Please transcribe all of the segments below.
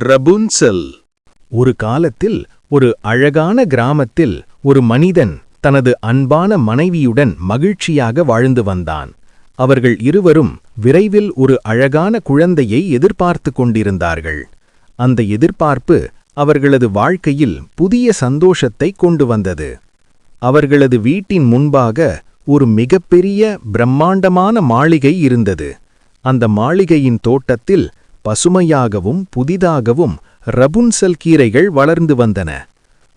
ரபுன்சல். ஒரு காலத்தில் ஒரு அழகான கிராமத்தில் ஒரு மனிதன் தனது அன்பான மனைவியுடன் மகிழ்ச்சியாக வாழ்ந்து வந்தான். அவர்கள் இருவரும் விரைவில் ஒரு அழகான குழந்தையை எதிர்பார்த்து கொண்டிருந்தார்கள். அந்த எதிர்பார்ப்பு அவர்களது வாழ்க்கையில் புதிய சந்தோஷத்தை கொண்டு வந்தது. அவர்களது வீட்டின் முன்பாக ஒரு மிகப்பெரிய பிரம்மாண்டமான மாளிகை இருந்தது. அந்த மாளிகையின் தோட்டத்தில் பசுமையாகவும் புதிதாகவும் ரபுன்சல் கீரைகள் வளர்ந்து வந்தன.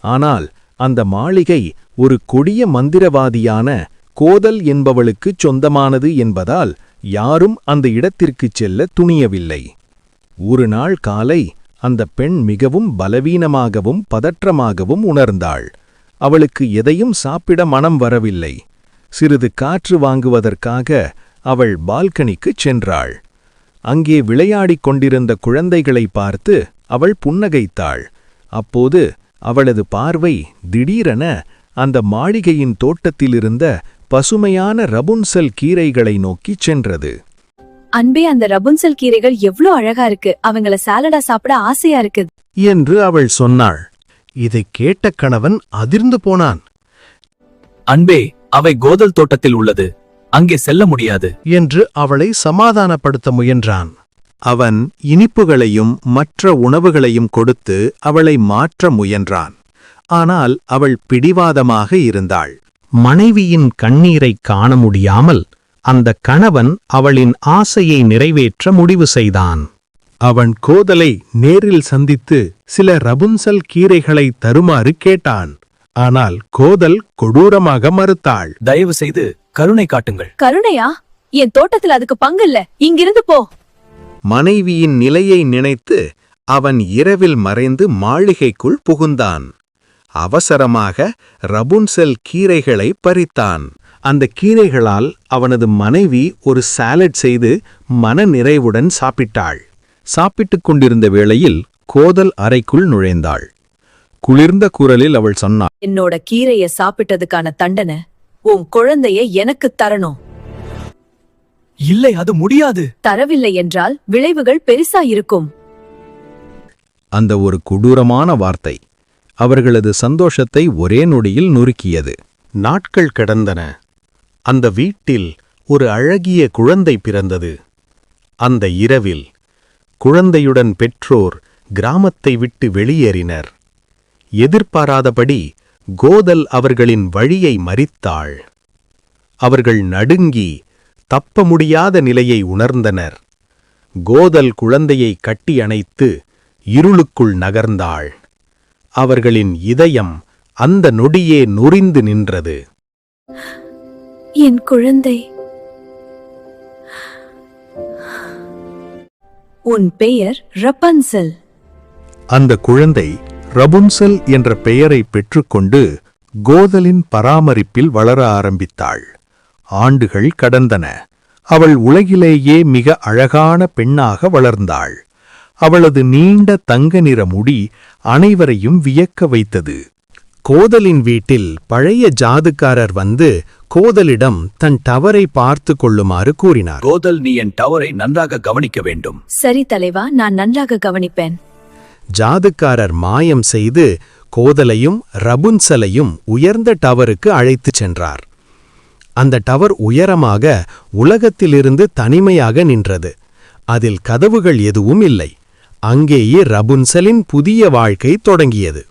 ஆனால் அந்த மாளிகை ஒரு கொடிய மந்திரவாதியான கோதல் என்பவளுக்குச் சொந்தமானது என்பதால் யாரும் அந்த இடத்திற்குச் செல்ல துணியவில்லை. ஒரு நாள் காலை அந்த பெண் மிகவும் பலவீனமாகவும் பதற்றமாகவும் உணர்ந்தாள். அவளுக்கு எதையும் சாப்பிட மனம் வரவில்லை. சிறிது காற்று வாங்குவதற்காக அவள் பால்கனிக்குச் சென்றாள். அங்கே விளையாடிக் கொண்டிருந்த குழந்தைகளை பார்த்து அவள் புன்னகைத்தாள். அப்போது அவளது பார்வை திடீரென அந்த மாளிகையின் தோட்டத்திலிருந்த பசுமையான ரபுன்சல் கீரைகளை நோக்கிச் சென்றது. அன்பே, அந்த ரபுன்சல் கீரைகள் எவ்ளோ அழகா இருக்கு, அவங்கள சாலடா சாப்பிட ஆசையா இருக்கு என்று அவள் சொன்னாள். இதைக் கேட்ட கணவன் அதிர்ந்து போனான். அன்பே, அவை கோதல் தோட்டத்தில் உள்ளது, அங்கே செல்ல முடியாது என்று அவளை சமாதானப்படுத்த முயன்றான். அவன் இனிப்புகளையும் மற்ற உணவுகளையும் கொடுத்து அவளை மாற்ற முயன்றான். ஆனால் அவள் பிடிவாதமாக இருந்தாள். மனைவியின் கண்ணீரைக் காண முடியாமல் அந்த கணவன் அவளின் ஆசையை நிறைவேற்ற முடிவு செய்தான். அவன் கோதலை நேரில் சந்தித்து சில ரபுன்சல் கீரைகளை தருமாறு கேட்டான். ஆனால் கோதல் கொடூரமாக மறுத்தாள். தயவு செய்து கருணை காட்டுங்கள். கருணையா? என் தோட்டத்தில் அதுக்கு பங்கில்ல, இங்கிருந்து போ. மனைவியின் நிலையை நினைத்து அவன் இரவில் மறைந்து மாளிகைக்குள் புகுந்தான். அவசரமாக ரபுன்சல் கீரைகளை பறித்தான். அந்த கீரைகளால் அவனது மனைவி ஒரு சாலட் செய்து மன நிறைவுடன் சாப்பிட்டாள். சாப்பிட்டுக் கொண்டிருந்த வேளையில் கோதல் அறைக்குள் நுழைந்தாள். குளிர்ந்த குரலில் அவள் சொன்னாள், என்னோட கீரைய சாப்பிட்டதுக்கான தண்டனை உன் குழந்தைய எனக்கு தரணும். இல்லை, அது முடியாது. தரவில்லை என்றால் விளைவுகள் பெருசா இருக்கும். அந்த ஒரு கொடூரமான வார்த்தை அவர்களது சந்தோஷத்தை ஒரே நொடியில் நொறுக்கியது. நாட்கள் கடந்தன. அந்த வீட்டில் ஒரு அழகிய குழந்தை பிறந்தது. அந்த இரவில் குழந்தையுடன் பெற்றோர் கிராமத்தை விட்டு வெளியேறினர். எதிர்பாராதபடி கோதல் அவர்களின் வழியை மறித்தாள். அவர்கள் நடுங்கி தப்ப முடியாத நிலையை உணர்ந்தனர். கோதல் குழந்தையை கட்டி அணைத்து இருளுக்குள் நகர்ந்தாள். அவர்களின் இதயம் அந்த நொடியே நொறிந்து நின்றது. என் குழந்தை, உன் பெயர் ரபுன்சல். அந்த குழந்தை ரபுன்சல் என்ற பெயரை பெற்றுக்கொண்டு கோதலின் பராமரிப்பில் வளர ஆரம்பித்தாள். ஆண்டுகள் கடந்தன. அவள் உலகிலேயே மிக அழகான பெண்ணாக வளர்ந்தாள். அவளது நீண்ட தங்க நிற முடி அனைவரையும் வியக்க வைத்தது. கோதலின் வீட்டில் பழைய ஜாதுக்காரர் வந்து கோதலிடம் தன் டவரை பார்த்து கொள்ளுமாறு கூறினார். கோதல், நீ என் டவரை நன்றாக கவனிக்க வேண்டும். சரி தலைவா, நான் நன்றாக கவனிப்பேன். ஜாதுக்காரர் மாயம் செய்து கோதலையும் ரபுன்சலையும் உயர்ந்த டவருக்கு அழைத்துச் சென்றார். அந்த டவர் உயரமாக உலகத்திலிருந்து தனிமையாக நின்றது. அதில் கதவுகள் எதுவும் இல்லை. அங்கேயே ரபுன்சலின் புதிய வாழ்க்கை தொடங்கியது.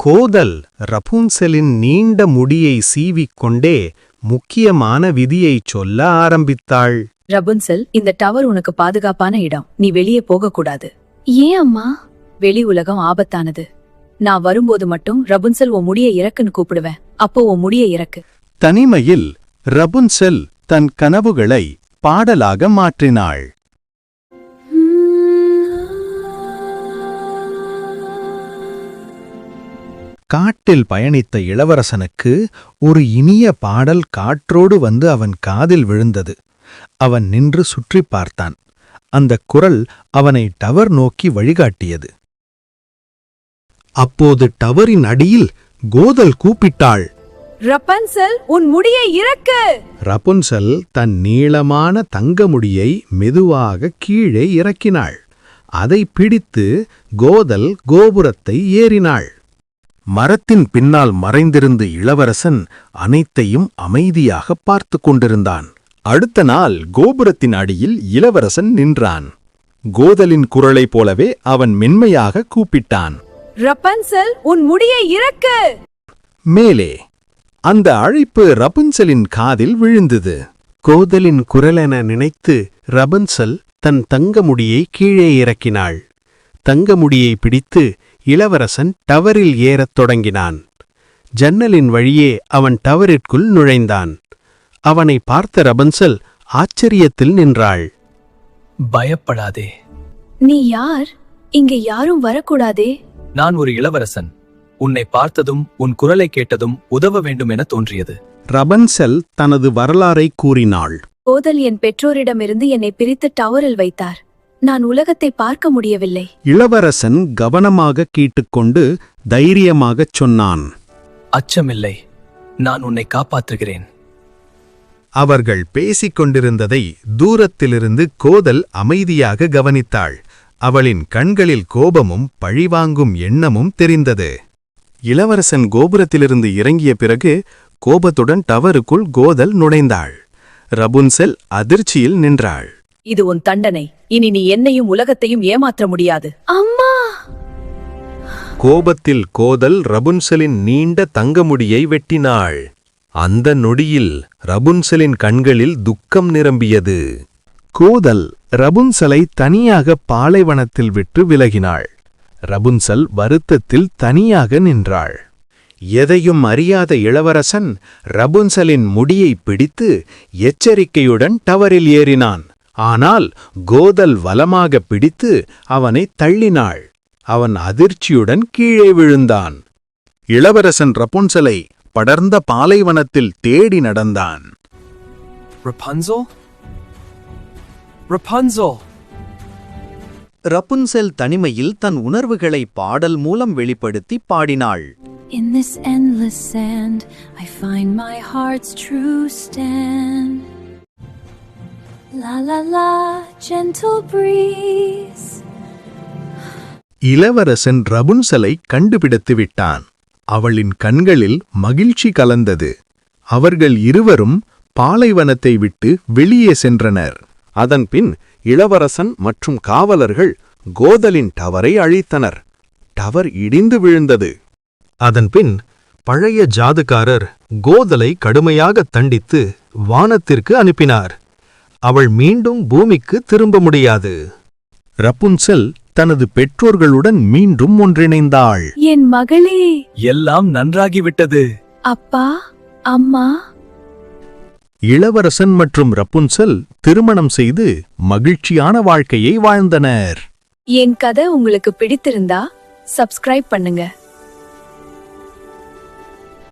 கோதல் ரபுன்சலின் நீண்ட முடியை சீவிக்கொண்டே முக்கியமான விதியைச் சொல்ல ஆரம்பித்தாள். ரபுன்சல், இந்த டவர் உனக்கு பாதுகாப்பான இடம். நீ வெளியே போகக்கூடாது. ஏன் அம்மா? வெளி உலகம் ஆபத்தானது. நான் வரும்போது மட்டும் ரபுன்சல் உன் முடிய இறக்குன்னு கூப்பிடுவேன். அப்போ உன் முடிய இறக்கு. தனிமையில் ரபுன்சல் தன் கனவுகளை பாடலாக மாற்றினாள். காட்டில் பயணித்த இளவரசனுக்கு ஒரு இனிய பாடல் காற்றோடு வந்து அவன் காதில் விழுந்தது. அவன் நின்று சுற்றி பார்த்தான். அந்தக் குரல் அவனை டவர் நோக்கி வழிகாட்டியது. அப்போது டவரின் அடியில் கோதல் கூப்பிட்டாள், ரபுன்சல், உன் முடியை இறக்கு. ரபுன்சல் தன் நீளமான தங்க முடியை மெதுவாக கீழே இறக்கினாள். அதை பிடித்து கோதல் கோபுரத்தை ஏறினாள். மரத்தின் பின்னால் மறைந்திருந்து இளவரசன் அனைத்தையும் அமைதியாக பார்த்து கொண்டிருந்தான். அடுத்த நாள் கோபுரத்தின் அடியில் இளவரசன் நின்றான். கோதலின் குரலைப் போலவே அவன் மென்மையாக கூப்பிட்டான், ரபன்சல், உன் முடியை இறக்கு. மேலே அந்த அழைப்பு ரபுன்சலின் காதில் விழுந்தது. கோதலின் குரலென நினைத்து ரபுன்சல் தன் தங்க முடியை கீழே இறக்கினாள். தங்க முடியை பிடித்து இளவரசன் டவரில் ஏறத் தொடங்கினான். ஜன்னலின் வழியே அவன் டவரிற்குள் நுழைந்தான். அவனை பார்த்த ரபுன்சல் ஆச்சரியத்தில் நின்றாள். பயப்படாதே. நீ யார்? இங்கே யாரும் வரக்கூடாதே. நான் ஒரு இளவரசன். உன்னை பார்த்ததும் உன் குரலை கேட்டதும் உதவ வேண்டும் என தோன்றியது. ரபுன்சல் தனது வரலாறை கூறினாள். கோதல் என் பெற்றோரிடமிருந்து என்னை பிரித்து டவரில் வைத்தார். நான் உலகத்தை பார்க்க முடியவில்லை. இளவரசன் கவனமாக கேட்டுக்கொண்டு தைரியமாகச் சொன்னான், அச்சமில்லை, நான் உன்னை காப்பாற்றுகிறேன். அவர்கள் பேசிக் கொண்டிருந்ததை தூரத்திலிருந்து கோதல் அமைதியாக கவனித்தாள். அவளின் கண்களில் கோபமும் பழிவாங்கும் எண்ணமும் தெரிந்தது. இளவரசன் கோபுரத்திலிருந்து இறங்கிய பிறகு கோபத்துடன் டவருக்குள் கோதல் நுழைந்தாள். ரபுன்சல் அதிர்ச்சியில் நின்றாள். இது உன் தண்டனை. இனி நீ என்னையும் உலகத்தையும் ஏமாற்ற முடியாது. அம்மா! கோபத்தில் கோதல் ரபுன்சலின் நீண்ட தங்கமுடியை வெட்டினாள். அந்த நொடியில் ரபுன்சலின் கண்களில் துக்கம் நிரம்பியது. கோதல் ரபுன்சலை தனியாக பாலைவனத்தில் விட்டு விலகினாள். ரபுன்சல் வருத்தத்தில் தனியாக நின்றாள். எதையும் அறியாத இளவரசன் ரபுன்சலின் முடியை பிடித்து எச்சரிக்கையுடன் டவரில் ஏறினான். ஆனால் கோதல் வலமாக பிடித்து அவனை தள்ளினாள். அவன் அதிர்ச்சியுடன் கீழே விழுந்தான். இளவரசன் ரபுன்சலை படர்ந்த பாலைவனத்தில் தேடி நடந்தான். Rapunzel? Rapunzel! ரபுன்செல் தனிமையில் தன் உணர்வுகளை பாடல் மூலம் வெளிப்படுத்தி பாடினாள். In this endless sand, I find my heart's true stand. La la la, gentle breeze. இளவரசன் ரபுன்சலை கண்டுபிடித்து விட்டான். அவளின் கண்களில் மகிழ்ச்சி கலந்தது. அவர்கள் இருவரும் பாலைவனத்தை விட்டு வெளியே சென்றனர். அதன்பின் இளவரசன் மற்றும் காவலர்கள் கோதலின் டவரை அழித்தனர். டவர் இடிந்து விழுந்தது. அதன்பின் பழைய ஜாதுகாரர் கோதலை கடுமையாக தண்டித்து வானத்திற்கு அனுப்பினார். அவள் மீண்டும் பூமிக்கு திரும்ப முடியாது. ரபுன்சல் தனது பெற்றோர்களுடன் மீண்டும் ஒன்றிணைந்தாள். என் மகளே! எல்லாம் நன்றாகிவிட்டது. அப்பா, அம்மா! இளவரசன் மற்றும் ரபுன்சல் திருமணம் செய்து மகிழ்ச்சியான வாழ்க்கையை வாழ்ந்தனர். என் கதை உங்களுக்கு பிடித்திருந்தா சப்ஸ்கிரைப் பண்ணுங்க.